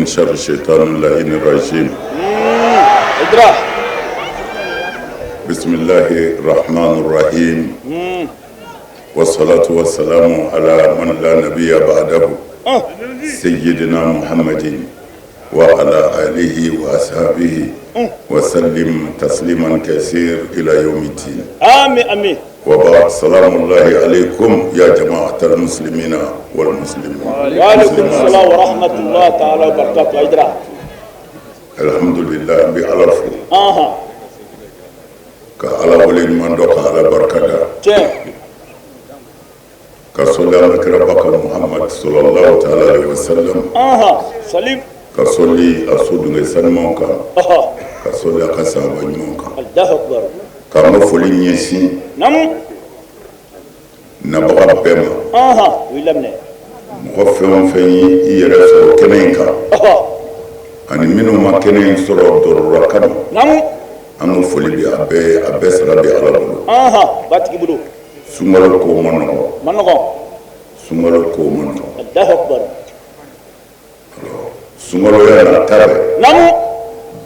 من شر الشيطان اللعين الرجيم. بسم الله الرحمن الرحيم. والصلاة والسلام على من لا نبي بعده سيدنا محمد وعلى آله وأصحابه وسلم تسليما كثير إلى يوم الدين. آمين آمين. وبعد سلام الله عليكم يا جماعة المسلمين والمسلمين. وعليكم السلام ورحمة الله تعالى وبركاته. أجرا. الحمد لله بألف. كعلى ولي من دوك على بركة. كصلى على كربك محمد صلى الله تعالى عليه وسلم. سليم. كصلي أسود غسان كصلي كسام بنيمونك. الله أكبر. كما فلين يسي. نعم. نبغى بما. ويلمنه. مخفون في يرسل كنينكا. أنا منو ما كنين سرور دور كنا. نعم. أنا فلي أبي سرابي على بلو. باتكي بلو. سمالو كومانو. منو. سمالو كومانو. الله أكبر. سمالو يا نتابع. نعم.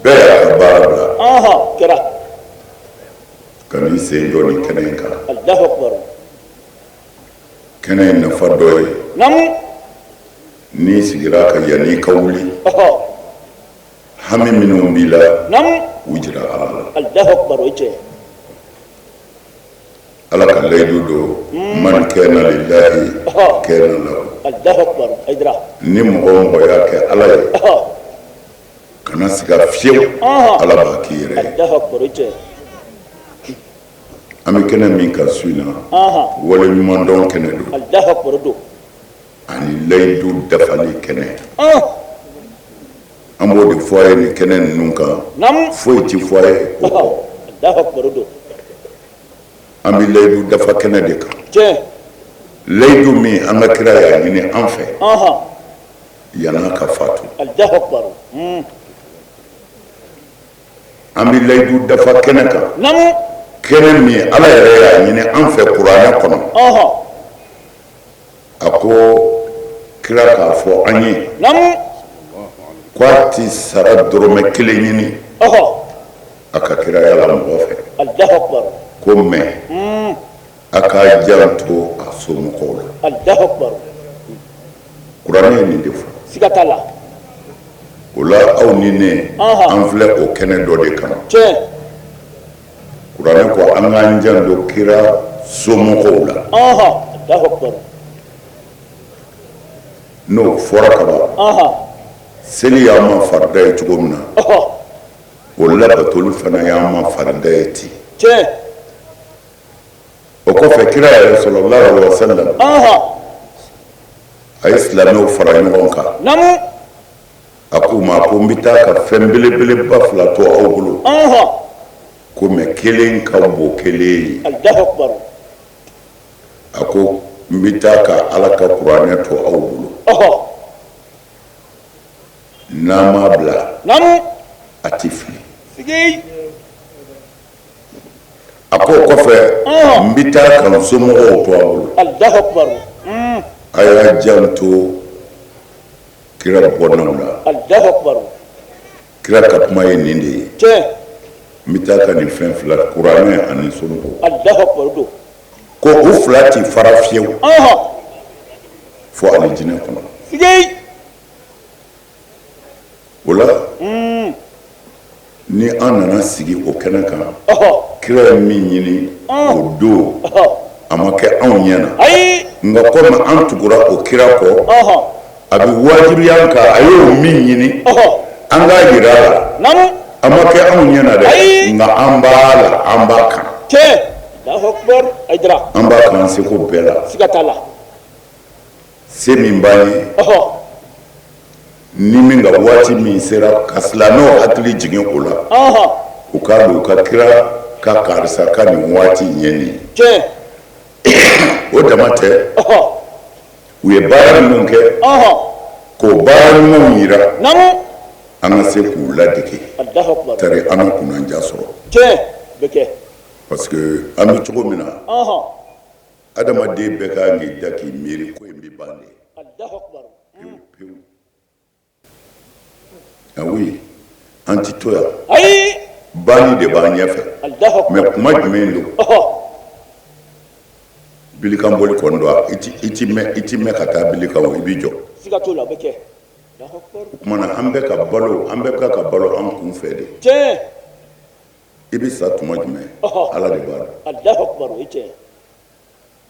بيا باربلا. كرا. كان يسيروني كنينكا. الله أكبر. كنين نفردوي. نعم. نيس جراك يعني كولي. همي منهم بلا. نعم. وجرا الله. الله أكبر وجه. الله كان ليدو من كان لله كان له. الله أكبر. أدرا. نمهم وياك الله. كنا سكا فيو. الله باكيره. الله أكبر وجه. أمي كنا ميكا سوينا. ولا ميماندون كنا دو. الله أكبر دو. أني ليدو دفالي كنا. أمو دي فواي ني كنا نونكا. نعم. فوي تي فواي. الله أكبر دو. أمي ليدو دفا كنا ديكا. ليدو مي أنا كرايا يعني أنفه. يانا كفاتو. الله أكبر. أمي ليدو دفا كنا كا. نعم. كنا مي على يريا يعني أنفه قرآن كنا. أكو كرا كافو أني. نعم. كواتي سرد درومي كليني. أكا كرايا لامبوفه. الله أكبر. كومي. أكا جانتو أسوم قول. الله أكبر. قرآن يندفع. سكتلا. ولا أو نيني. أنفلة أو كنا دودي كنا. قرآن كو أنغان جانتو كرا سوم قول. الله أكبر. نو فرقبا. سلي ياما فرداي تقومنا. ولا بتقول فنا ياما فرداي تي. وكوفي كرا صلى الله عليه وسلم. أيسلامي وفراينونكا. نعم. أكو ما كومبيتا كفمبلي بلي بافلا تو أوبلو. كومي كيلين كابو كيلي. الله أكبر. أكو مبيتا كالاكا قرانيا تو أوبلو. ناما بلا. نعم. أتيفلي. سجي. أكو كوفي مبيتا كنسومو تو أوبلو. الله أكبر. أيا جانتو كرا بوناملا. الله أكبر. كرا كابماي نيندي. مبيتا كان فين فلا قرانيا أني سونو. الله أكبر دو. كو أفلاتي فرافيو. فو على الجنة كنا. سجي. ولا. ni an nana sigi o kɛnɛ kan kira ye min ɲini o don a ma kɛ anw ɲɛna nka komi an tugura o kira kɔ a bɛ wajibiya an kan a y'o min ɲini an k'a yira a la a ma kɛ anw ɲɛna dɛ nka an b'a la an b'a kan an b'a kan seko bɛɛ la se min b'an ye ni min ka waati min sera ka silamɛw hakili jigin o la u k'a don u ka kira ka karisa ka nin waati ɲɛ nin o dama tɛ u ye baara minnu kɛ k'o baara ɲumanw yira an ka se k'u ladege tari an ka kunnanja sɔrɔ parce que an bɛ cogo min na adamaden bɛɛ ka kan k'i da k'i miiri ko in bɛ ban de pewu pewu ah oui anti toya ayi bani de b'a ɲɛfɛ Allahu akbar mais kuma jumɛn don bilikan boli kɔni don i ti mɛn ka taa bilikan o i b'i jɔ siga t'o la o bɛ kɛ Allahu akbar o kumana an bɛ ka balo an kun fɛ de tiɲɛ i bɛ sa tuma jumɛn ala de b'a dɔn Allahu akbar o ye tiɲɛ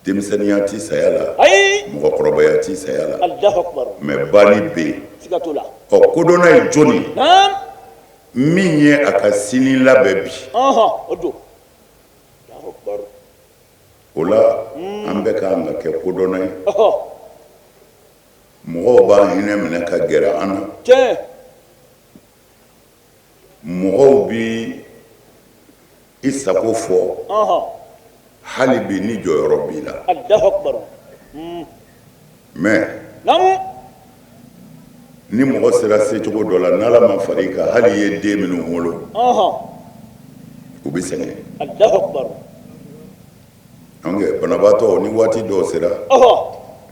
denmisɛnninya ti saya la ayi mɔgɔkɔrɔbaya ti saya la Allahu akbar mais bani bɛ yen siga t'o la kodɔnna ye jɔnni naam min ye a ka sini labɛn bi o don Allahu akbar o la an bɛ kan ka kɛ kodɔnna ye mɔgɔw b'a hinɛ minɛ ka gɛrɛ an na tiɲɛ mɔgɔw bi i sago fɔ hali bi ni jɔyɔrɔ b'i la Allahu akbar mais naam ni mɔgɔ sera secogo dɔ la n'ala ma far'i kan hali i ye den minnu wolo u bɛ sɛgɛn Allahu akbar donc banabaatɔ ni waati dɔw sera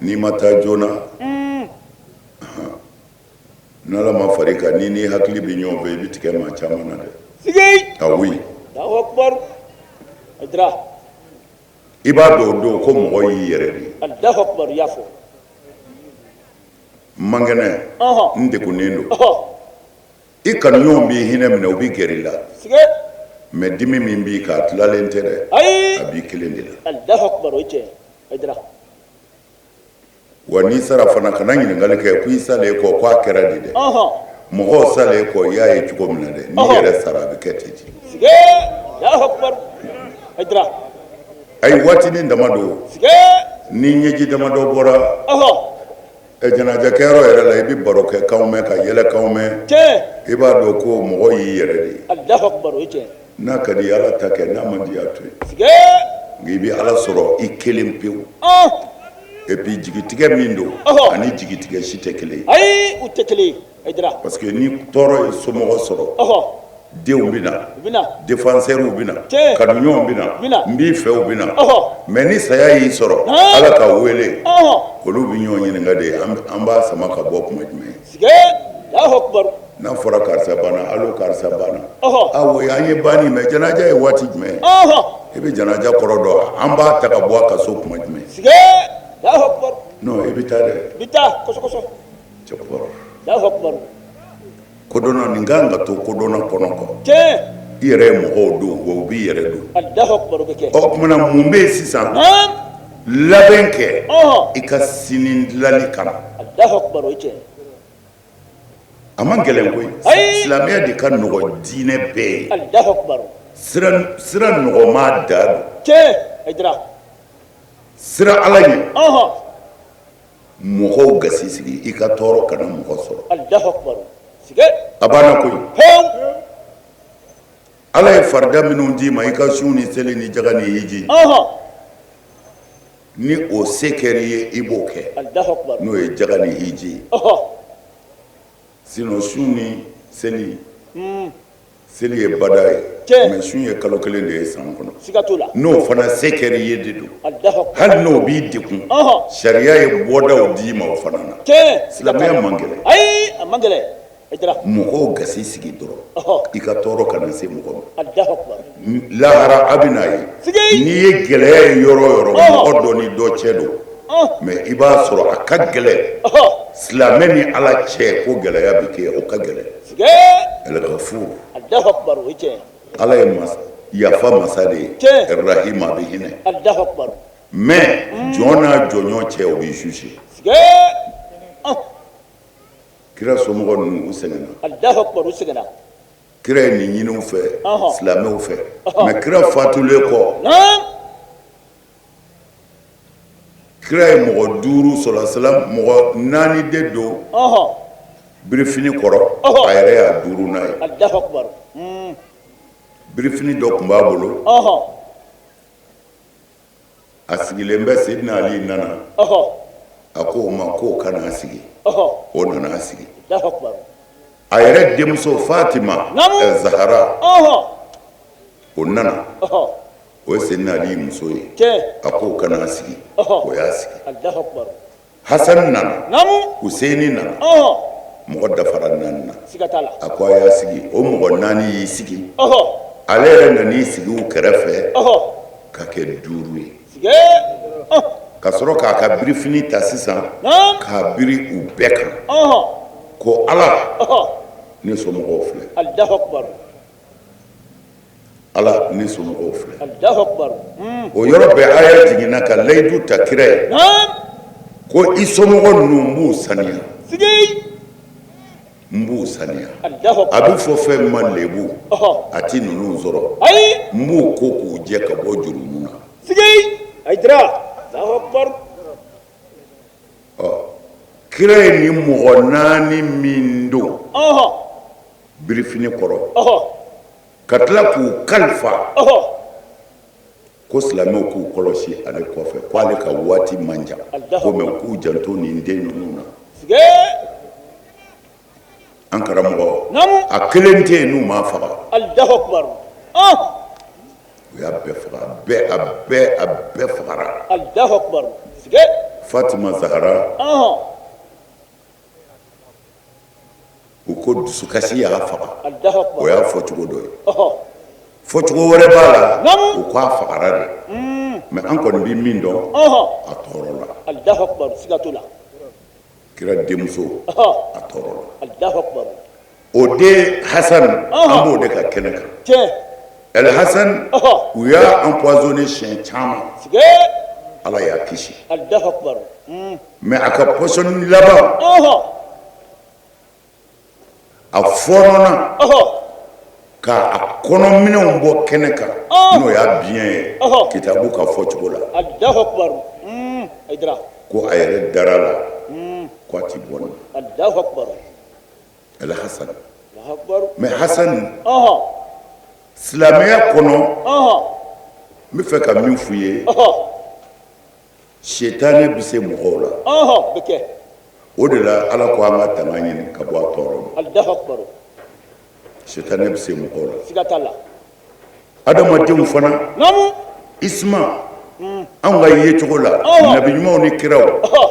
n'i ma taa joona n'ala ma far'i kan n'i hakili bɛ ɲɔgɔn fɛ i bɛ tigɛ maa caman na dɛ sigi ah oui Allahu akbar adra i b'a dɔn o don ko mɔgɔ y'i yɛrɛ de Allahu akbar y'a fɔ man kɛnɛ n degunnen don i kanuɲɔgɔnw b'i hinɛ minɛ u bɛ gɛrɛ i la sigi mais dimi min b'i kan a tilalen tɛ dɛ ayi a b'i kelen de la Allahu akbar o ye tiɲɛ adra wa n'i sara fana kana ɲininkali kɛ ko i salen kɔ ko a kɛra de dɛ mɔgɔw salen kɔ i y'a ye cogo min na dɛ n'i yɛrɛ sara a bɛ kɛ ten de sigi Allahu akbar adra ayi waatinin dama don sigi ni ɲɛji damadɔ bɔra janajɛkɛyɔrɔ yɛrɛ la i bɛ baro kɛ kanw mɛn ka yɛlɛkanw mɛn tiɲɛ i b'a dɔn ko mɔgɔ y'i yɛrɛ de ye Allahu akbar o ye tiɲɛ n'a ka di ala ta kɛ n'a man di a to yen sigi nka i bɛ ala sɔrɔ i kelen pewu et puis jigitigɛ min don ani jigitigɛ si tɛ kelen ye ayi u tɛ kelen ye adra parce que ni tɔɔrɔ ye somɔgɔ sɔrɔ denw bɛ na défenseurs bɛ na kanuɲɔgɔnw bɛ na n b'i fɛ u bɛ na mais ni saya y'i sɔrɔ ala ka wele olu bɛ ɲɔgɔn ɲininka de an b'a sama ka bɔ kuma jumɛn sigi Allahu akbar n'a fɔra karisa banna alo karisa banna awo an ye banni mais janaja ye waati jumɛn i bɛ janaja kɔrɔ dɔn an b'a ta ka bɔ a ka so kuma jumɛn sigi Allahu akbar non i bɛ taa dɛ bi taa kɔsɔ cɛkɔrɔ Allahu akbar kodɔnna nin kan ka to kodɔnna kɔnɔ kɔ tiɲɛ i yɛrɛ ye mɔgɔw don wa u b'i yɛrɛ don Allahu akbar o bɛ kɛ ɔ kumana mun bɛ yen sisan labɛn kɛ i ka sini dilanni kama Allahu akbar o ye tiɲɛ a man gɛlɛn koyi silamɛya de ka nɔgɔ diinɛ bɛɛ ye Allahu akbar sira nɔgɔma da don tiɲɛ adra sira ala ɲɛ mɔgɔw gasi sigi i ka tɔɔrɔ kana mɔgɔ sɔrɔ Allahu akbar sigi a banna koyi ala ye farida minnu d'i ma i ka sun ni seli ni jaga ni hiji ni o se kɛr'i ye i b'o kɛ Allahu akbar n'o ye jaga ni hiji ye sinon sun ni seli ye bada ye mais sun ye kalo kelen de ye san kɔnɔ siga t'o la n'o fana se kɛr'i ye de don Allahu akbar hali n'o b'i degun sariya ye bɔdaw d'i ma o fana na silamɛya man gɛlɛn ayi a man gɛlɛn adra mɔgɔw gasi sigi dɔrɔn i ka tɔɔrɔ kana se mɔgɔ ma Allahu akbar lahara a bɛ n'a ye n'i ye gɛlɛya ye yɔrɔ o yɔrɔ mɔgɔ dɔ ni dɔ cɛ don mais i b'a sɔrɔ a ka gɛlɛn silamɛ ni ala cɛ ko gɛlɛya bɛ kɛ o ka gɛlɛn ɛlɛgafuru Allahu akbar o ye tiɲɛ ala ye yafa masa de ye rahima a bɛ hinɛ Allahu akbar mais jɔn n'a jɔɲɔ cɛ o bɛ juge kira somɔgɔ ninnu u sɛgɛnna Allahu akbar u sɛgɛnna kira ye nin ɲini u fɛ silamɛw fɛ mais kira fatulen kɔ kira ye mɔgɔ 5 sɔrɔ mɔgɔ 4 de don birifini kɔrɔ a yɛrɛ y'a 5nan ye Allahu akbar birifini dɔ tun b'a bolo a sigilen bɛ Seydina Ali nana a ko o ma k'o kana sigi o nana sigi a yɛrɛ denmuso Fatima Zahara o nana o ye Seydina Ali muso ye a k'o kana sigi o y'a sigi Hasan nana Huseini nana mɔgɔ dafara naani na siga t'a la a ko a y'a sigi o mɔgɔ naani y'i sigi ɔhɔ ale yɛrɛ nan'i sigi u kɛrɛfɛ ɔhɔ ka kɛ 5 ye sige ka sɔrɔ k'a ka birifini ta sisan naam k'a biri u bɛɛ kan ɔhɔ ko ala ɔhɔ ne somɔgɔw filɛ Allahu akbar ala ne somɔgɔw filɛ Allahu akbar o yɔrɔ bɛɛ a y'a jiginna ka layidu ta kira ye naam ko i somɔgɔ ninnu n b'u saniya sige n b'u saniya Allahu a akbar bɛ fɔ fɛn min ma lebu ɔhɔ a ti ninnu sɔrɔ ayi n b'u ko k'u jɛ ka bɔ jurumu na sige aydra Allahu akbar kira ye nin mɔgɔ naani min don ɔhɔ birifini kɔrɔ ɔhɔ ka tila k'u kalifa ɔhɔ ko silamɛw k'u kɔlɔsi ale kɔfɛ ko ale ka waati man jan ko mɛ k'u janto nin den ninnu na sige an karamɔgɔ naam a kelen tɛ yen n'u m'a faga Allahu akbar u y'a bɛɛ faga a bɛɛ fagara Allahu akbar sige Fatima Zahara ɔhɔ u ko dusukasi y'a faga Allahu o akbar y'a fɔcogo dɔ ye ɔhɔ fɔcogo wɛrɛ b'a la Naam. u k'a fagara de mɛ an kɔni bɛ min dɔn ɔhɔ a tɔɔrɔ la Allahu akbar siga t'o la kira denmuso ɔhɔ a tɔɔrɔ la Allahu akbar o den Hasan an b'o de ka kɛnɛ kan tiɲɛ El Hasan ɔhɔ u y'a empoisonné siɲɛ caman sige ala y'a kisi Allahu akbar mɛ a ka pɔsɔni laban ɔhɔ a fɔɔnɔna ɔhɔ k'a kɔnɔminɛnw bɔ kɛnɛ kan n'o y'a biɲɛ ye kitabu ka fɔcogo la Allahu akbar aydra ko a yɛrɛ dara la ko a ti bɔ nin Allahu akbar El Hasan Allahu akbar mɛ Hasan ɔhɔ silamɛya kɔnɔ ɔhɔ n bɛ fɛ ka min f'u ye ɔhɔ setanɛ bɛ se mɔgɔw la ɔhɔ bɛ kɛ o de la ala ko an ka tanga ɲini ka bɔ a tɔɔrɔ ma Allahu akbar setanɛ bɛ se mɔgɔw la siga t'a la adamadenw fana naam isma anw ka yecogo la nabi ɲumanw ni kiraw ɔhɔ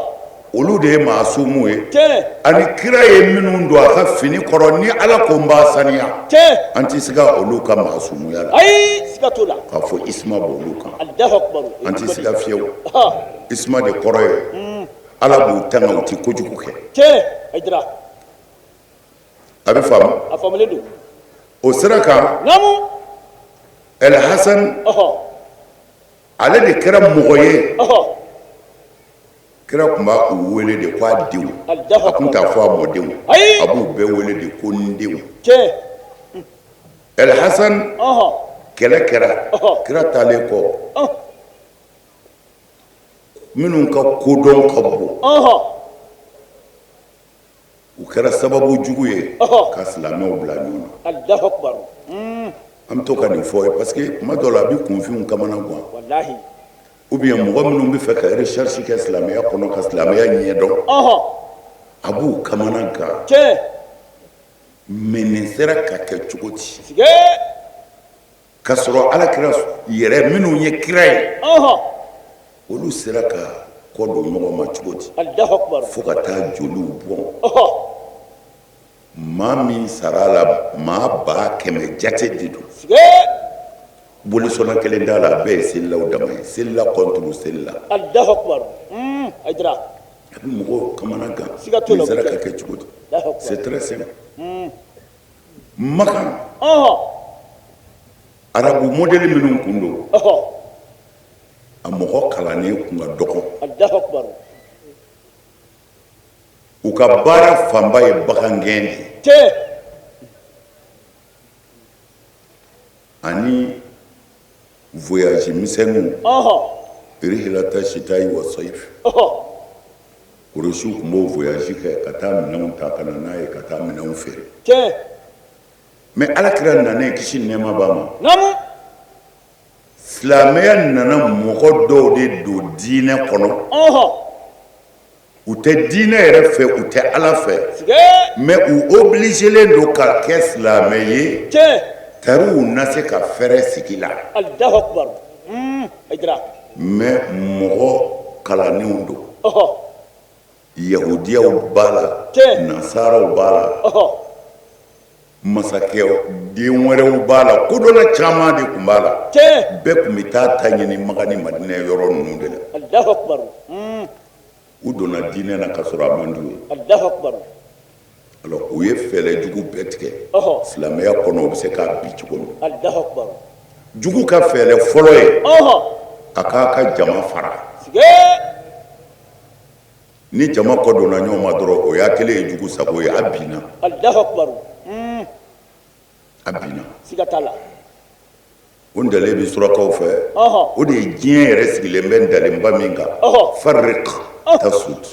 olu de ye maasumu ye tiɲɛ ani kira ye minnu don a ka fini kɔrɔ ni ala ko n b'a saniya tiɲɛ an tɛ se ka olu ka maasumuya la ayi siga t'o la k'a fɔ isma b'olu kan Allahu akbar an tɛ se ka fiyewu ɔhɔ isma de kɔrɔ ye ala b'u tanga u tɛ kojugu kɛ tiɲɛ aydra a bɛ faamu a faamulen don o sira kan naam El Hasan ɔhɔ ale de kɛra mɔgɔ ye ɔhɔ kira tun b'a u wele de ko a denw Allahu a tun t'a akbar fɔ a mɔdenw ayi a b'u bɛɛ wele de ko n denw tiɲɛ El Hasan ɔhɔ kɛlɛ kɛra ɔhɔ kira taalen kɔ ɔhɔ minnu ka kodɔn ka bon ɔhɔ u kɛra sababu jugu ye ɔhɔ ka silamɛw bila ɲɔgɔn na Allahu akbar an bɛ to ka nin fɔ ye parce que tuma dɔw la a bɛ kunfinw kamana gan wallahi ou bien mɔgɔ minnu bɛ fɛ ka recherche kɛ silamɛya kɔnɔ ka silamɛya ɲɛdɔn ɔhɔ a b'u kamana gan tiɲɛ mais nin sera ka kɛ cogo di sige ka sɔrɔ alakira yɛrɛ minnu ye kira ye ɔhɔ olu sera ka kɔ don ɲɔgɔn ma cogo di Allahu akbar fo ka taa joliw bɔn ɔhɔ maa min sara a la maa 100 jate de don sige bolisɔnna kelen t'a la a bɛɛ ye selilaw dama ye selila contre selila Allahu akbar aydra a bɛ mɔgɔw kamana gan Siga t'o la, nin sera o bɛ ka kɛ. kɛ cogo di Allahu akbar c'est très simple makan ɔhɔ arabu modèle minnu kun don ɔhɔ a mɔgɔ kalannen kun ka dɔgɔ Allahu akbar u ka baara fanba ye bagangɛn de ye tiɲɛ ani voyage misɛnninw ɔhɔ rihilata sitayi wa sayif ɔhɔ Kurusiw tun b'o voyage kɛ ka taa minɛnw ta ka na n'a ye ka taa minɛnw feere tiɲɛ mais alakira nanen kisi ni nɛɛma b'a ma naam silamɛya nana mɔgɔ dɔw de don diinɛ kɔnɔ ɔhɔ u tɛ diinɛ yɛrɛ fɛ u tɛ ala fɛ sige mais u obligelen don ka kɛ silamɛ ye tiɲɛ tariw na se ka fɛrɛ sigi la Allahu akbar aydra mais mɔgɔ kalannenw don ɔhɔ yahudiyaw b'a la nasaraw b'a la masakɛ den wɛrɛw b'a la kodɔnna caman de tun b'a la bɛɛ tun bɛ taa ta ɲini Maka ni Madinɛ yɔrɔ ninnu de la u donna diinɛ na ka sɔrɔ a man d'u ye alors u ye fɛɛrɛ jugu bɛɛ tigɛ silamɛya kɔnɔ u bɛ se k'a bi cogo min jugu ka fɛɛrɛ fɔlɔ ye a k'a ka jama fara ni jama kɔ donna ɲɔgɔn ma dɔrɔn o y'a kelen ye jugu sago ye a binna a binna o dalen bɛ surakaw fɛ o de ye diɲɛ yɛrɛ sigilen bɛ dalenba min kan farik tasud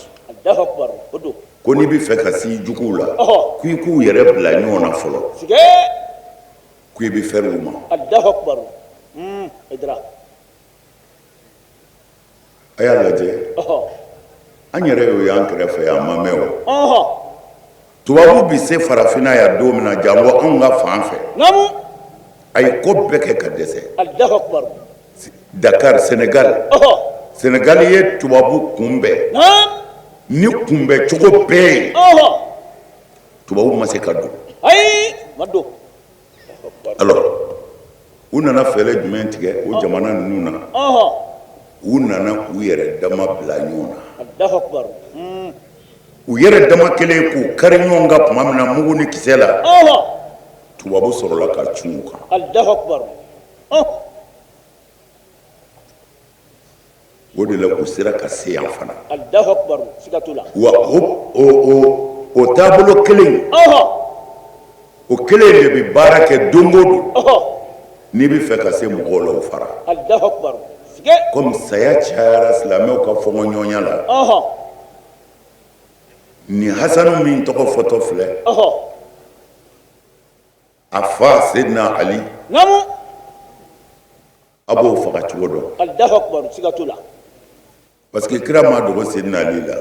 ko n'i bɛ fɛ ka si juguw la ko i k'u yɛrɛ bila ɲɔgɔn na fɔlɔ ko i bɛ fɛrɛ u ma a y'a lajɛ an yɛrɛ y'o y'an kɛrɛfɛ yan a ma mɛn o tubabu bɛ se farafinna yan don min na janko anw ka fan fɛ a ye ko bɛɛ kɛ ka dɛsɛ Dakar Senegal Senegal ye tubabu kunbɛn ni kunbɛn cogo bɛɛ ye tubabu ma se ka don alors u nana fɛɛrɛ jumɛn tigɛ o jamana ninnu na u nana u yɛrɛ dama bila ɲɔgɔn na u yɛrɛ dama kelen k'u kari ɲɔgɔn kan tuma min na mugu ni kisɛ la tubabu sɔrɔla ka cun u kan o de la u sera ka se yan fana wa o taabolo kelen o kelen de bɛ baara kɛ don o don n'i bɛ fɛ ka se mɔgɔw la o fara comme saya cayara silamɛw ka fɔɲɔgɔnya la ni Hasanu min tɔgɔ fɔtɔ filɛ a fa Seydina Ali a b'o faga cogo dɔn parce que kira ma dogo Seydina Ali la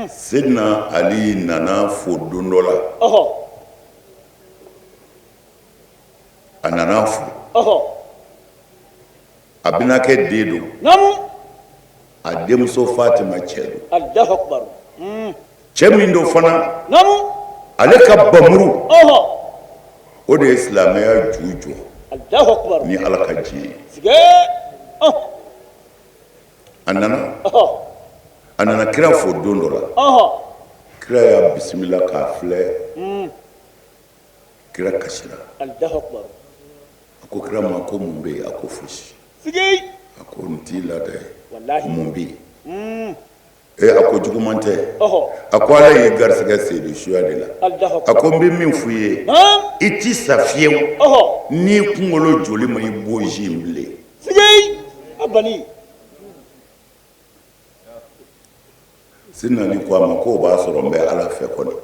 Seydina Ali nana fo don dɔ la a nana fo a bɛna kɛ den don a denmuso Fatima cɛ don cɛ min don fana ale ka bamuru o de ye silamɛya ju jɔ ni Ala ka diɲɛ ye a nana kira fo don dɔ la kira y'a bisimila k'a filɛ kira kasira a ko kira ma ko mun bɛ yen a ko fosi a ko n t'i la dɛ mun bɛ yen a ko juguman tɛ a ko Ala ye garisɛgɛ seedi suya de la a ko n bɛ min f'i ye i t'i sa fiyewu n'i kunkolo joli ma i b'o ji in bilen Seydina Ali ko a ma ko o b'a sɔrɔ n bɛ Ala fɛ kɔni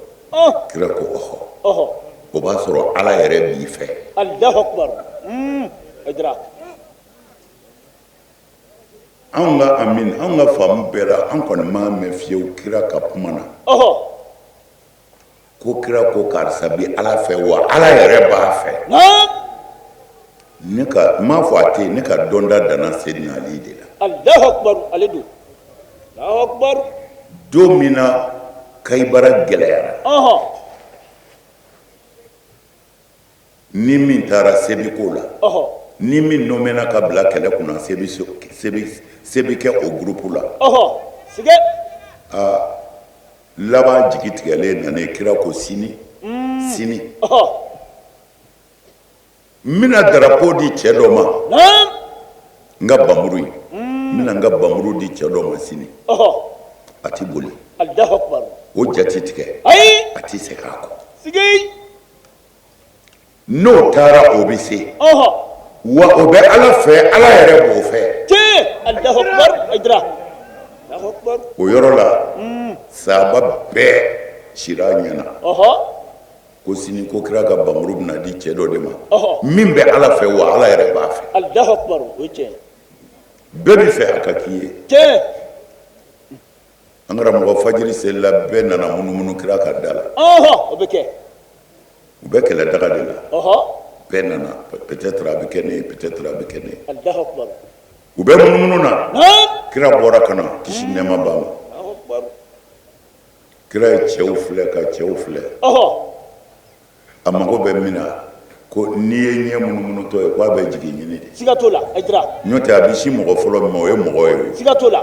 kira ko o b'a sɔrɔ Ala yɛrɛ b'i fɛ anw ka amin anw ka faamu bɛɛ la an kɔni m'a mɛn fiyewu kira ka kuma na ko kira ko karisa bi Ala fɛ wa Ala yɛrɛ b'a fɛ ne ka n m'a fɔ a tɛ yen ne ka dɔnda danna Seydina Ali de la don min na Kayibara gɛlɛyara ni min taara sebiko la ni min nomena ka bila kɛlɛ kunna sebi kɛ o groupe la laban jigi tigɛlen nana kira ko sini n bɛna drapeau di cɛ dɔ ma n ka bamuru ye n bɛna n ka bamuru di cɛ dɔ ma sini a ti boli o jati tigɛ a ti se k'a kɔ n'o taara o bɛ se wa o bɛ Ala fɛ Ala yɛrɛ b'o fɛ o yɔrɔ la sahaba bɛɛ cira ɲɛna ko sini ko kira ka bamuru bɛna di cɛ dɔ de ma min bɛ Ala fɛ wa Ala yɛrɛ b'a fɛ bɛɛ bɛ fɛ a ka k'i ye an karamɔgɔ fajiri selila bɛɛ nana munumunu kira ka da la u bɛ kɛlɛ daga de la bɛɛ nana peut-être a bɛ kɛ ne ye peut-être a bɛ kɛ ne ye u bɛ munumunu na kira bɔra ka na kisi nɛɛma b'a ma kira ye cɛw filɛ ka cɛw filɛ a mago bɛ min na ko n'i ye ɲɛ munumunu tɔ ye k'a bɛ jigin ɲini de siga t'o la Aïdara n'o tɛ a bɛ si mɔgɔ fɔlɔ min ma o ye mɔgɔ ye siga t'o la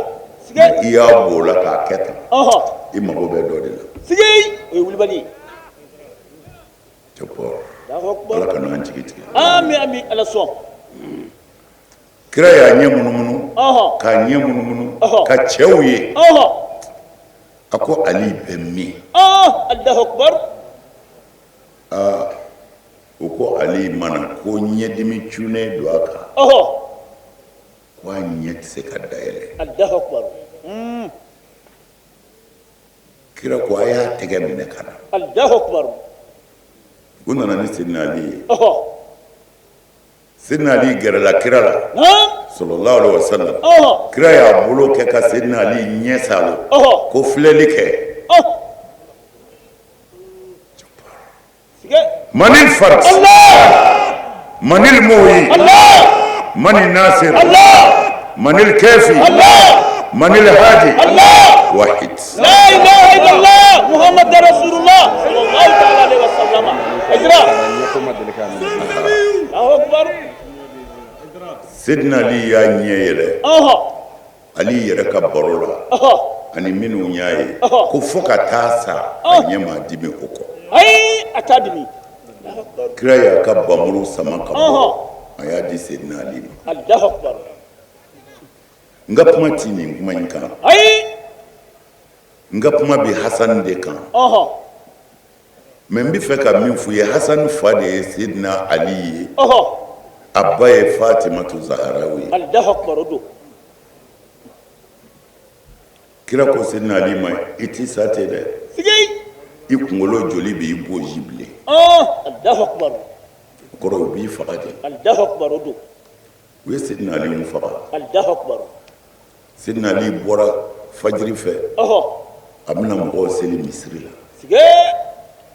i y'a b'o la k'a kɛ tan i mago bɛ dɔ de la sigi o ye wulibali Ala ka n'an jigi tigɛ amin amin Ala sɔn kira y'a ɲɛ munumunu k'a ɲɛ munumunu ka cɛw ye a ko Ali bɛ min Allahu akbar u ko Ali mana ko ɲɛdimi cunnen don a kan ko a ɲɛ tɛ se ka dayɛlɛ Allahu akbar kira ko a y'a tɛgɛ minɛ ka na Allahu akbar u nana ni Sidina Ali ye Sidina Ali gɛrɛla kira la sallallahu alaihi wasallam kira y'a bolo kɛ ka Sidina Ali ɲɛ salo ko filɛli kɛ من الفرس من الموي من الناصر من الكافي من الهادي واحد لا اله الا الله محمد رسول الله صلى الله عليه وسلم اجرا الله اكبر سيدنا علي يا نييله علي يرك برولا ani minnu y'a ye ko fo ka taa sa a ɲɛ ma dimi o kɔ a t'a dimi kira y'a ka bamuru sama ka bɔ a y'a di Sidina Ali ma Allahu akbar n ka kuma ti nin kuma in kan n ka kuma bi Hasan de kan mɛ n bɛ fɛ ka min f'u ye Hasan fa de ye Sidina Ali ye a ba ye Fatimatu Zaharawi ye Allahu akbar o don kira ko Sidina Ali ma i ti sa ten dɛ i kunkolo joli b'i boji bilen Allahu akbar o kɔrɔ u b'i faga de Allahu akbar o don u ye Sidina Ali mun faga Allahu akbar Sidina Ali bɔra fajiri fɛ a bɛna mɔgɔw seli misiri la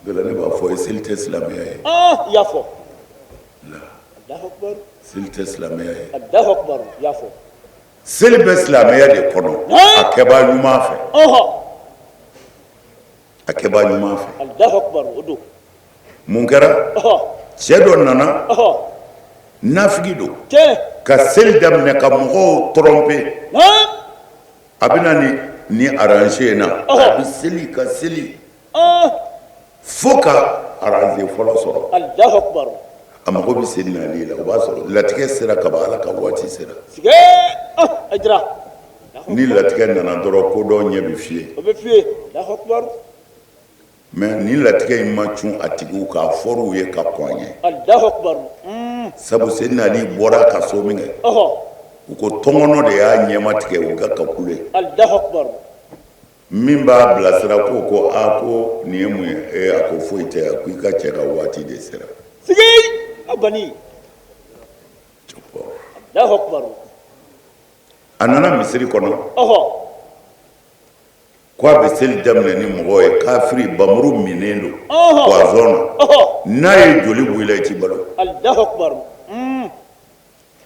dɔla ne b'a fɔ seli tɛ silamɛya ye i y'a fɔ Allahu akbar seli tɛ silamɛya ye Allahu akbar i y'a fɔ seli bɛ silamɛya de kɔnɔ a kɛbaa ɲuman fɛ a kɛbaa ɲuman fɛ Allahu akbar o don mun kɛra cɛ dɔ nana nafigi don ka seli daminɛ ka mɔgɔw tromper a bɛna ni arranger ye na a bɛ seli ka seli fo ka arranger fɔlɔ sɔrɔ Allahu akbar a mago bɛ Sidina Ali la o b'a sɔrɔ latigɛ sera ka ban Ala ka waati sera Aïdara ni latigɛ nana dɔrɔn ko dɔ ɲɛ bɛ fiyɛ o bɛ fiyɛ Allahu akbar mais ni latigɛ in ma cun a tigiw k'a fɔr'u ye ka kɔn an ye Allahu akbar sabu Sidina Ali bɔra ka so min kɛ u ko tɔngɔnɔ de y'a ɲɛma tigɛ u ka kakule Allahu akbar min b'a bilasira ko ko nin ye mun ye a ko foyi tɛ a ko i ka cɛ ka waati de sera sigi a bani Allahu akbar a nana misiri kɔnɔ ko a bɛ seli daminɛ ni mɔgɔ ye kafiri bamuru minnen don poison na n'a ye joli bɔ i la i ti balo Allahu akbar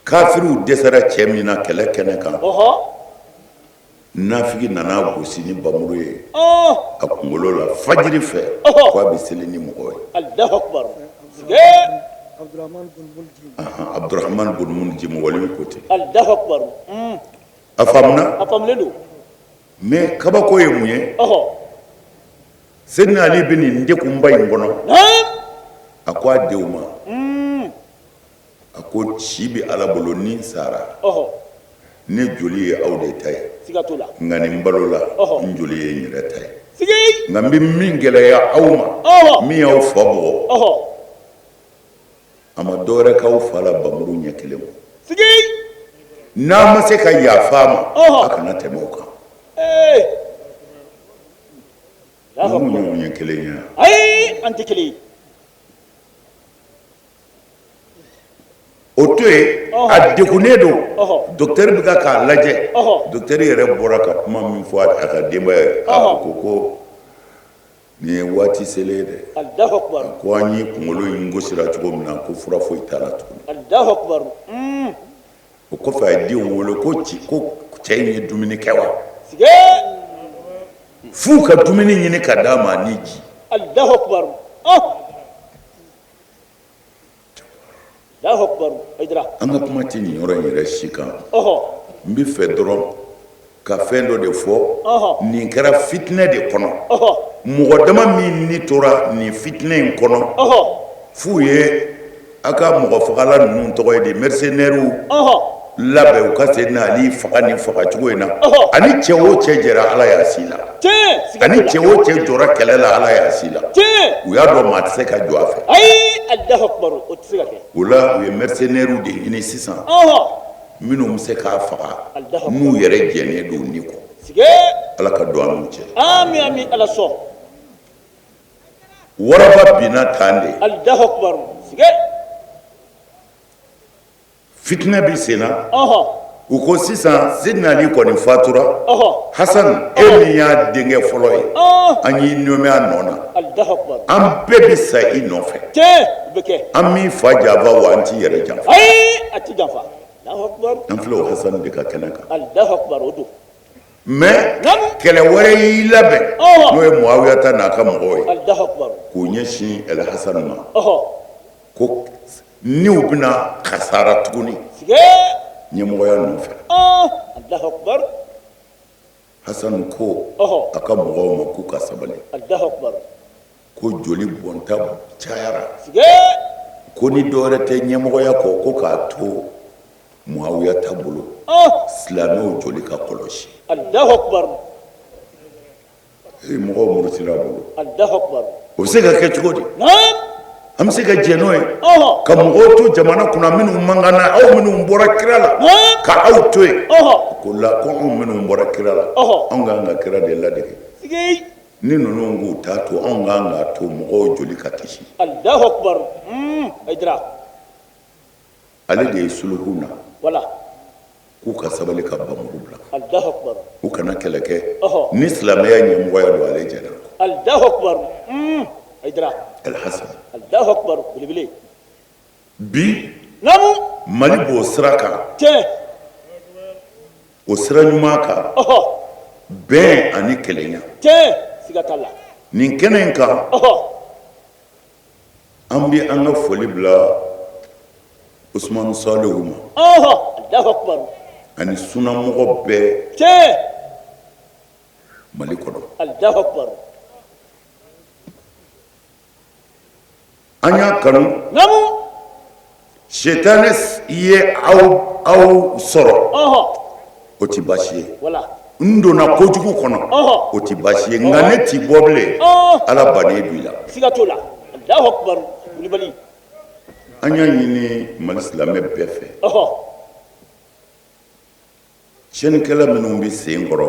kafiriw dɛsɛra cɛ min na kɛlɛ kɛnɛ kan nafigi nana gosi ni bamuru ye a kunkolo la fajiri fɛ ko a bɛ seli ni mɔgɔ ye Allahu akbar Abdurrahman bun Muljim wali ko ten Allahu akbar a faamuna a faamulen don mais kabako ye mun ye Sidina Ali bɛ nin dekunba in kɔnɔ a ko a denw ma a ko ci bɛ Ala bolo ni n sara ne joli ye aw de ta ye nka nin balo la n joli ye n yɛrɛ ta ye nka n bɛ min gɛlɛya aw ma min y'aw fa bugɔ a ma dɔwɛrɛ k'aw fa la bamuru ɲɛ kelen ma n'a ma se ka yafa a ma a kana tɛmɛ o kan mun ɲɔgɔn ye kelen ye ayi an tɛ kelen ye o to yen a degunnen don docteur bɛ ka k'a lajɛ docteur yɛrɛ bɔra ka kuma min fɔ a ka denbaya ye a ko nin ye waati selen ye dɛ ko an ye kunkolo in gosira cogo min na ko fura foyi t'a la tuguni o kɔfɛ a ye denw wele ko cɛ in ye dumuni kɛ wa fu ka dumuni ɲini ka d'a ma ni ji. Allahu akbar. Allahu akbar. Aidra. An ka kuma ti nin yɔrɔ in yɛrɛ si kan. N bɛ fɛ dɔrɔn ka fɛn dɔ de fɔ. Nin kɛra fitinɛ de kɔnɔ. Mɔgɔ dama min ni tora nin fitinɛ in kɔnɔ. F'u ye a ka mɔgɔ fagala ninnu tɔgɔ ye de mercenaires labɛn u ka se n'ali faga ni fagacogo in na. Ani cɛ o cɛ jɛra Ala y'a si la. Ani cɛ o cɛ jɔra kɛlɛ la Ala y'a si la. U y'a dɔn maa tɛ se ka jɔ a fɛ. Allahu akbar. O tɛ se ka kɛ. O la u ye mercenaires de ɲini sisan. Minnu bɛ se k'a faga n'u yɛrɛ jɛnnen don ni kɔ. Ala ka don an n'u cɛ. Ami ami Ala sɔn. Waraba binna tan de. Allahu akbar. Fitinɛ bi sen na. U ko sisan Sidina Ali kɔni fatura. Hasan e min y'a denkɛ fɔlɔ ye. An y'i nommé a nɔ na. Allahu akbar. An bɛɛ bi sa i nɔfɛ. Bɛ kɛ. An m'i fa janfa wa an t'i yɛrɛ janfa. A ti janfa. Allahu akbar. An filɛ o Hasan de ka kɛnɛ kan. Allahu akbar o don. Mais kɛlɛ wɛrɛ y'i labɛn n'o ye Muawiyata n'a ka mɔgɔw ye. Allahu akbar. K'u ɲɛsin El Hasan ma. Ko n'u bɛna kasara tuguni ɲɛmɔgɔya nɔfɛ. Allahu akbar. Hasan ko a ka mɔgɔw ma k'u ka sabali. Allahu akbar. Ko joli bɔnta cayara. Ko ni dɔwɛrɛ tɛ ɲɛmɔgɔya kɔ ko k'a to Muawiyata bolo silamɛw joli ka kɔlɔsi. Allahu akbar. Mɔgɔw murutila bolo. Allahu akbar. O bɛ se ka kɛ cogo di? An bɛ se ka jɛ n'o ye ka mɔgɔw to jamana kunna minnu mangana aw minnu bɔra kira la ka aw to yen. Ko la ko anw minnu bɔra kira la anw k'an ka kira de ladege. Ni ninnu k'u t'a to anw k'an k'a to mɔgɔw joli ka kisi. Allahu akbar. Aidra. Ale de ye suluhu na. Wala. K'u ka sabali ka bamuru bila. Allahu akbar. U kana kɛlɛ kɛ. Ni silamɛya ɲɛmɔgɔya don ale jɛra. Allahu akbar. Aidra. El Hasan. Allahu akbar. Belebele. Bi. Namu. Mali b'o sira kan. O sira ɲuman kan. Bɛn ani kelenya. Siga t'a la. Nin kɛnɛ in kan. An bɛ an ka foli bila Usmanu Salihu ma. Allahu akbar. Ani sunamɔgɔ bɛɛ. Mali kɔnɔ. Allahu akbar. An y'a kanu. Namu. Shetane ye aw sɔrɔ. O ti baasi ye. Wala. N donna kojugu kɔnɔ. O ti baasi ye nka ne ti bɔ bilen. Ala bannen b'i la. Siga t'o la. Allahu akbar. Kulibali. An y'a ɲini Mali silamɛ bɛɛ fɛ. Tiɲɛnikɛla minnu bɛ sen kɔrɔ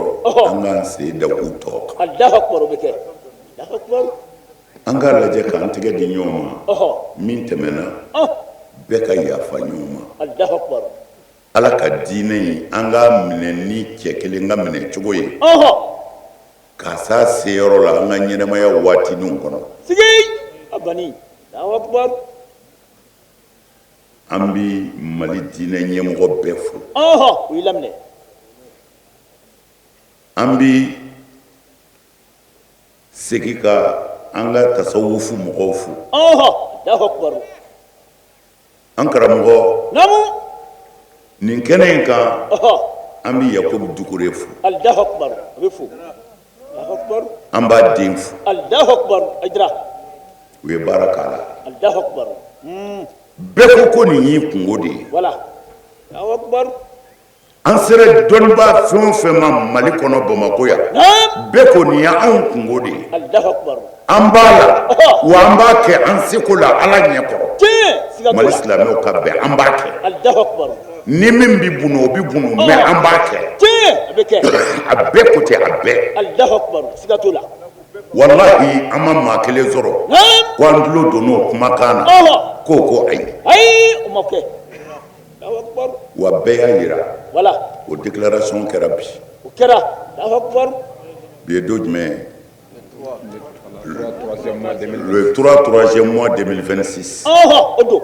an k'an sen da u tɔ kan. Allahu akbar o bɛ kɛ. Allahu akbar. An k'a lajɛ k'an tɛgɛ di ɲɔgɔn ma. Min tɛmɛna bɛɛ ka yafa ɲɔgɔn ma. Allahu akbar. Ala ka diinɛ in an k'a minɛ ni cɛ kelen ka minɛ cogo ye. K'a s'a se yɔrɔ la an ka ɲɛnɛmaya waatininw kɔnɔ. Sigi a banni. Allahu akbar. An bi Mali diinɛ ɲɛmɔgɔ bɛɛ fo. O y'i laminɛ. An bi segin ka an ka tasawufu mɔgɔw fo. Allahu akbar. An karamɔgɔ. Namu. Nin kɛnɛ in kan an bi Yakubu Dukure fo. Allahu akbar. A bɛ fo. Allahu akbar. An b'a den fo. Allahu akbar. Aidra. U ye baara k'a la. Allahu akbar. Bɛɛ ko nin y'i kungo de ye. Wala. Allahu akbar. An sera dɔnnibaa fɛn o fɛn ma Mali kɔnɔ Bamakɔ yan. Bɛɛ ko nin y'anw kungo de ye. Allahu akbar. An b'a la wa an b'a kɛ an seko la Ala ɲɛkɔrɔ. Mali silamɛw ka bɛn an b'a kɛ. Allahu akbar. Ni min bi bunu o bi bunu mais an b'a kɛ. A bɛ kɛ. A bɛɛ ko tɛ a bɛɛ. Allahu akbar. Siga t'o la. Wallahi an ma maa kelen sɔrɔ ko an tulo donn'o kumakan na k'o ko ayi. Ayi o ma kɛ. Allahu akbar. Wa bɛɛ y'a yira. Wala. O déclaration kɛra bi. O kɛra. Allahu akbar. Bi ye don jumɛn ye? Le 3e mois 2026. O don.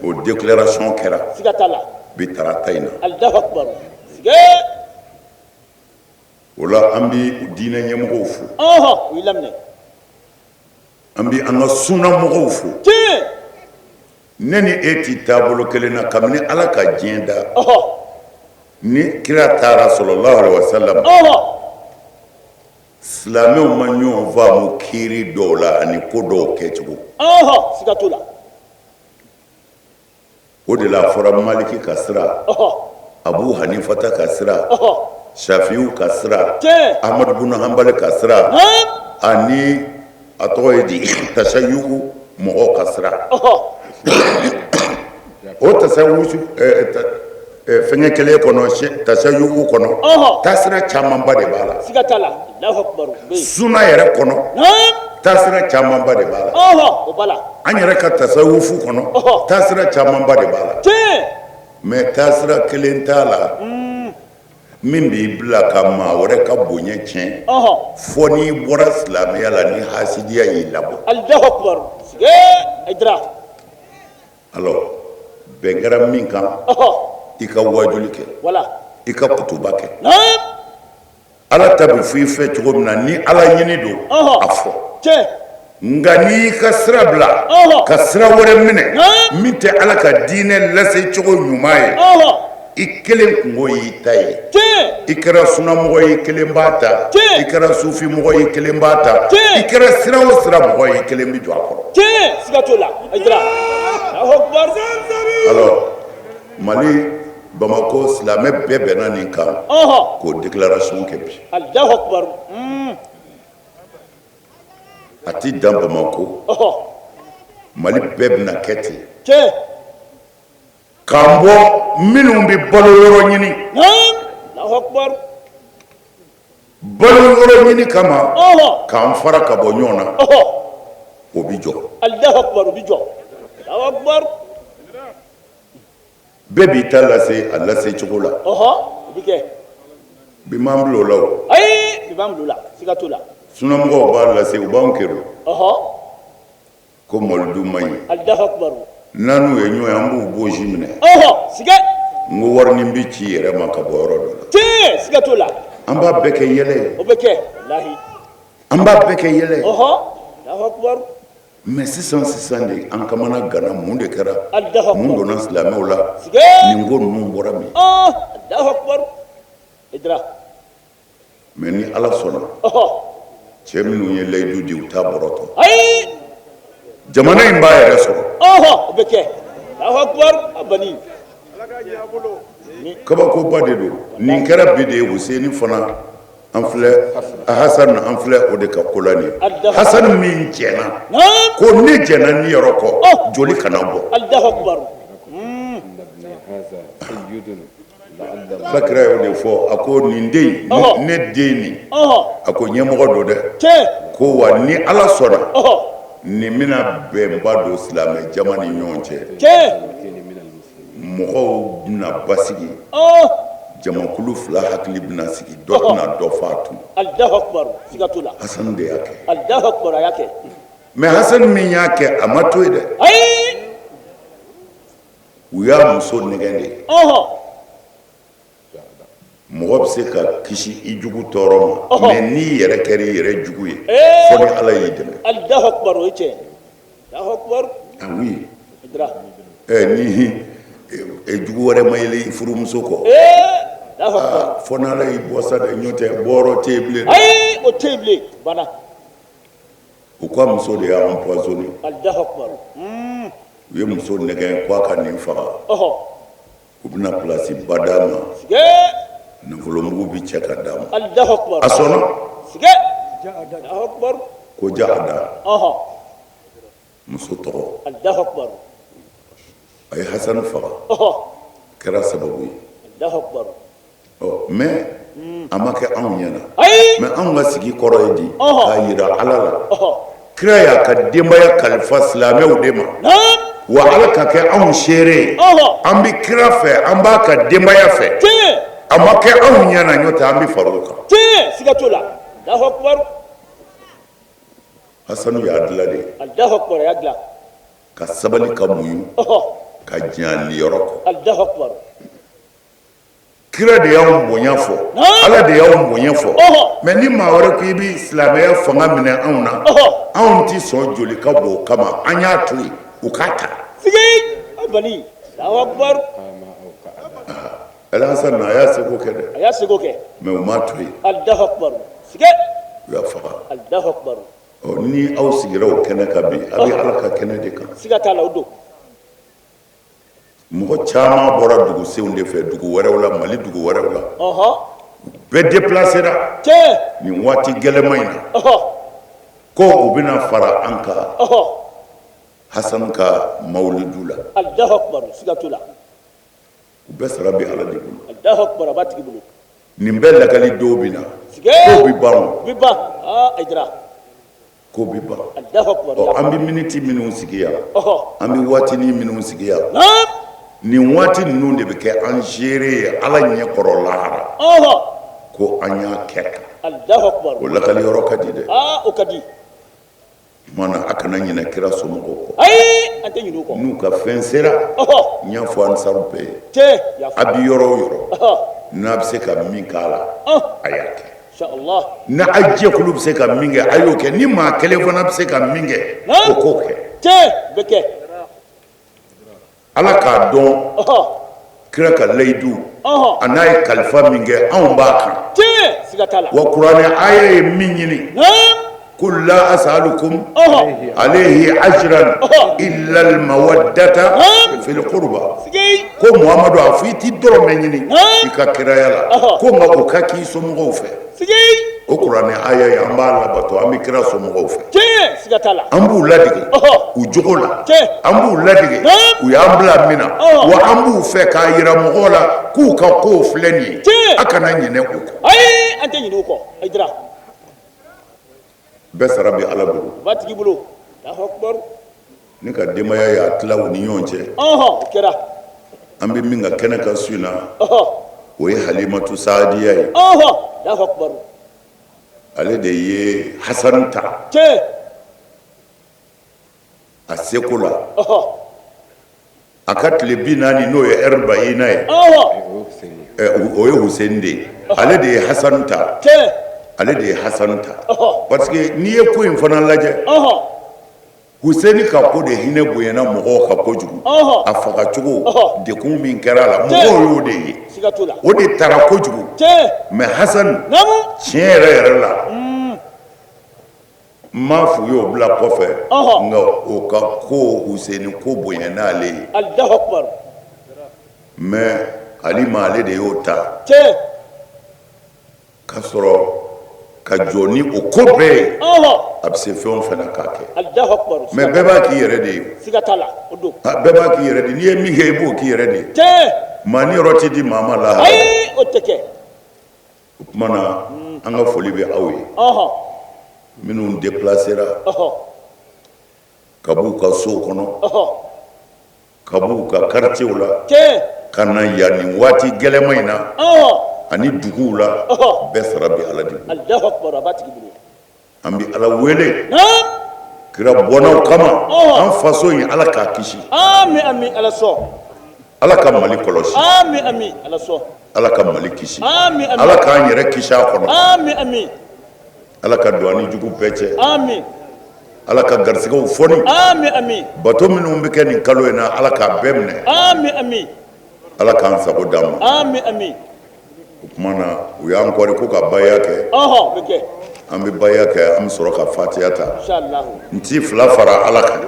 O déclaration kɛra. Siga t'a la. Bi tarata in na. Allahu akbar. Siga. wala an bi diinɛ ɲɛmɔgɔw fo u y'i laminɛ an bi an ka sunna mɔgɔw fo tiɲɛ ne ni e ti taabolo kelen na kabini ala ka diɲɛ da ni kira taara sallallahu alaihi wasallam silamɛw ma ɲɔgɔn faamu kiiri dɔw la ani ko dɔw kɛcogo siga t'o la o de la a fɔra maliki ka sira abu hanifata ka sira shafiu ka sira ahmad bin hanbali ka sira ani a tɔgɔ ye di tasayuku mɔgɔw ka sira o tasawusu fɛngɛ kelen kɔnɔ tasayuku kɔnɔ taasira camanba de b'a la siga t'a la Allahu akbar sunna yɛrɛ kɔnɔ taasira camanba de b'a la o b'a la an yɛrɛ ka tasawufu kɔnɔ taasira camanba de b'a la mais taasira kelen t'a la min b'i bila ka maa wɛrɛ ka bonya tiɲɛ fɔ n'i bɔra silamɛya la ni hasidiya y'i labɔ Allahu akbar siga Aidara alors bɛn kɛra min kan i ka wajuli kɛ i ka kutuba kɛ ala ta bɛ fɔ i fɛ cogo min na ni ala ɲini don a fɔ nka n'i ka sira bila ka sira wɛrɛ minɛ min tɛ ala ka diinɛ lase cogo ɲuman ye i kelen kungo y'i ta ye i kɛra sunnamɔgɔ ye kelen b'a ta i kɛra sufi mɔgɔ ye kelen b'a ta i kɛra sira o sira mɔgɔ ye kelen bɛ jɔ a kɔrɔ siga t'o la Aidara Allahu akbar alors Mali Bamako silamɛ bɛɛ bɛnna nin kan k'o déclaration kɛ bi Allahu akbar a ti dan Bamako Mali bɛɛ bɛna kɛ ten k'an bɔ minnu bɛ balo yɔrɔ ɲini Allahu akbar balo yɔrɔ ɲini kama k'an fara ka bɔ ɲɔgɔn na o bi jɔ Allahu akbar o bi jɔ Allahu akbar bɛɛ b'i ta lase a lase cogo la o bi kɛ bi m'an bila o la o ayi bi b'an bila o la siga t'o la sunnamɔgɔw b'a lase u b'anw kɛrɛ ko mɔlidu man ɲi Allahu akbar n'an n'u ye ɲɔgɔn ye an b'u bosi minɛ siga n ko warinin bɛ ci yɛrɛ ma ka bɔ yɔrɔ dɔ la siga t'o la an b'a bɛɛ kɛ yɛlɛ ye o bɛ kɛ walahi an b'a bɛɛ kɛ yɛlɛ ye Allahu akbar mais sisan de an kamana gana mun de kɛra mun donna silamɛw la siga nin ko ninnu bɔra min Allahu akbar Aidara mais ni ala sɔnna cɛ minnu ye layidu di u t'a bɔrɔtɔ ayi jamana in b'a yɛrɛ sɔrɔ o bɛ kɛ Allahu akbar a bani kabakoba de don nin kɛra bi de ye Huseni fana an filɛ Hasani an filɛ o de ka ko la nin ye Hasani min jɛna ko ne jɛna ni yɔrɔ kɔ joli kana bɔ Allahu akbar Alakira y'o de fɔ a ko nin den ne den nin a ko ɲɛmɔgɔ don dɛ ko wa ni ala sɔnna nin bɛna bɛnba don silamɛ jama ni ɲɔgɔn cɛ mɔgɔw bɛna basigi jamakulu fila hakili bɛna sigi dɔ bɛna dɔ f'a tun Allahu akbar siga t'o la Hasani de y'a kɛ Allahu akbar a y'a kɛ mais Hasani min y'a kɛ a ma to yen dɛ ayi u y'a muso nɛgɛn de mɔgɔ bɛ se ka kisi i jugu tɔɔrɔ ma mais n'i yɛrɛ kɛra i yɛrɛ jugu ye fo ni ala y'i dɛmɛ Allahu akbar o ye tiɲɛ Allahu akbar ah oui Aidara ni jugu wɛrɛ ma yɛlɛ i furumuso kɔ Allahu akbar fo n'ala y'i bɔ sa dɛ ɲɔ tɛ bɔrɔ tɛ yen bilen ayi o tɛ yen bilen banna u ka muso de y'a empoisonné Allahu akbar u ye muso nɛgɛn k'a ka nin faga u bɛna place ba d'a ma nafolomugu bi cɛ ka d'a ma Allahu akbar a sɔnna Allahu akbar ko ja a da muso tɔgɔ Allahu akbar a ye Hasani faga kɛra sababu ye Allahu akbar mais a ma kɛ anw ɲɛna mais anw ka sigi kɔrɔ ye di k'a yira ala la kira y'a ka denbaya kalifa silamɛw de ma wa ala ka kɛ anw seere ye an bɛ kira fɛ an b'a ka denbaya fɛ a ma kɛ anw ɲɛna ɲɔ tɛ an bɛ far'o kan siga t'o la Allahu akbar Hasani y'a dilan de Allahu akbar a y'a dilan ka sabali ka muɲu ka diɲɛ liyɔrɔ kɔ Allahu akbar kira de y'anw bonya fɔ ala de y'anw bonya fɔ mais ni maa wɛrɛ ko i bi silamɛya fanga minɛ anw na anw ti sɔn joli ka bɔ o kama an y'a to yen u k'a ta abali Allahu akbar Hasan na a y'a seko kɛ dɛ a y'a seko kɛ mais u m'a to yen Allahu akbar sige u y'a faga Allahu akbar ni aw sigira o kɛnɛ kan bi a bɛ ala ka kɛnɛ de kan siga t'a la o don mɔgɔ caman bɔra dugusenw de fɛ dugu wɛrɛw la mali dugu wɛrɛw la bɛɛ déplacera nin waati gɛlɛma in na ko u bɛna fara an kan Hasan ka mawulidu la Allahu akbar siga t'o la u bɛɛ sara bɛ ala de bolo Allahu akbar a b'a tigi bolo nin bɛɛ lagali dɔw bɛ na ko bi ban o bi ban Aidara ko bi ban Allahu akbar an bɛ miniti minnu sigi yan an bɛ waatinin minnu sigi yan nin waati ninnu de bɛ kɛ an seere ye ala ɲɛ kɔrɔ lahara ko an y'a kɛ tan Allahu akbar o lagali yɔrɔ ka di dɛ o ka di mana a kana ɲinɛ kira somɔgɔw kɔ ayi an tɛ ɲinɛ o kɔ n'u ka fɛn sera n y'a fɔ ansaru bɛɛ ye a bɛ yɔrɔ o yɔrɔ n'a bɛ se ka min k'a la a y'a kɛ inshallah n'a a jɛkulu bɛ se ka min kɛ a y'o kɛ ni maa kelen fana bɛ se ka min kɛ o k'o kɛ bɛ kɛ ala k'a dɔn kira ka layidu a n'a ye kalifa min kɛ anw b'a kan siga t'a la wa kuranɛ aya ye min ɲini قل لا أسألكم عليه أجرا إلا المودة في القربى ko Muhammadu a fɔ i ti dɔrɔmɛ ɲini i ka kiraya la ko nka o ka k'i somɔgɔw fɛ o kuranɛ aya ye an b'a labato an bɛ kira somɔgɔw fɛ an b'u ladege u jogo la an b'u ladege u y'an bila min na wa an b'u fɛ k'a yira mɔgɔw la k'u ka kow filɛ nin ye a kana ɲinɛ u kɔ ayi an tɛ ɲinɛ u kɔ Aidara bɛɛ sara bɛ ala bolo b'a tigi bolo Allahu akbar ne ka denbaya y'a tila u ni ɲɔgɔn cɛ o kɛra an bɛ min ka kɛnɛ kan su in na o ye Halimatu Saadiya ye Allahu akbar ale de ye Hasan ta a seko la a ka tile 40 n'o ye Arbaïna ye o ye Hussein de ye ale de ye Hasan ta ale de ye Hasan ta parce que n'i ye ko in fana lajɛ Hussein ka ko de hinɛ bonyana mɔgɔw ka kojugu a faga cogo dekun min kɛra a la mɔgɔw y'o de ye o de tara kojugu mais Hasan tiɲɛ yɛrɛ la n m'a f'u ye o bila kɔfɛ nka o ka ko Hussein ko bonyana ale ye Allahu akbar mais Halima ale de y'o ta k'a sɔrɔ ka jɔ ni o ko bɛɛ ye a bɛ se fɛn o fɛn na k'a kɛ mais bɛɛ b'a k'i yɛrɛ de ye bɛɛ b'a k'i yɛrɛ de n'i ye min kɛ i b'o k'i yɛrɛ de ye maa ni yɔrɔ tɛ di maa ma lahara o tuma na an ka foli bɛ aw ye minnu déplacera ka b'u ka sow kɔnɔ ka b'u ka quartierw la ka na yan nin waati gɛlɛma in na ani duguw la bɛɛ sara bɛ ala de bolo an bɛ ala wele kira bɔnnaw kama an faso in ala k'a kisi ala ka mali kɔlɔsi ala ka mali kisi ala k'an yɛrɛ kisi a kɔnɔ ala ka don ani jugu bɛɛ cɛ ala ka garisigɛw fɔni bato minnu bɛ kɛ nin kalo in na ala k'a bɛɛ minɛ ala k'an sago d'an ma o tuma na u y'an kɔri ko ka baya kɛ an bɛ baya kɛ an bɛ sɔrɔ ka fatiya ta n t'i fila fara ala kan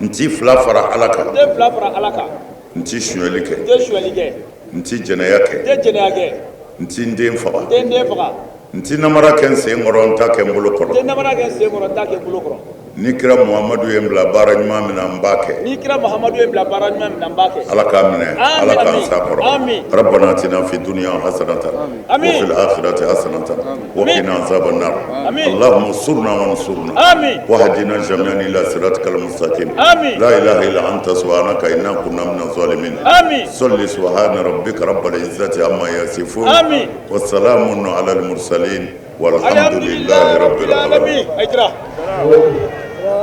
n t'i fila fara ala kan n t'i sonyɛli kɛ n t'i jɛnɛya kɛ n t'i n den faga n t'i namara kɛ n sen kɔrɔ n ta kɛ n bolo kɔrɔ ni kira Muhamadu ye n bila baara ɲuman min na n b'a kɛ ala k'a minɛ ala k'an sakɔrɔ rabbana atina fi dunya hasanatan wa fil akhirati hasanatan wa qina azaban nar allahumma ansurna wa ansurna wa hadina jami'an ila siratikal mustaqim la ilaha illa anta subhanaka inna kunna minaz zalimin salli subhana rabbika rabbil izzati amma yasifun wa salamun ala al mursalin walhamdulillahi rabbil alamin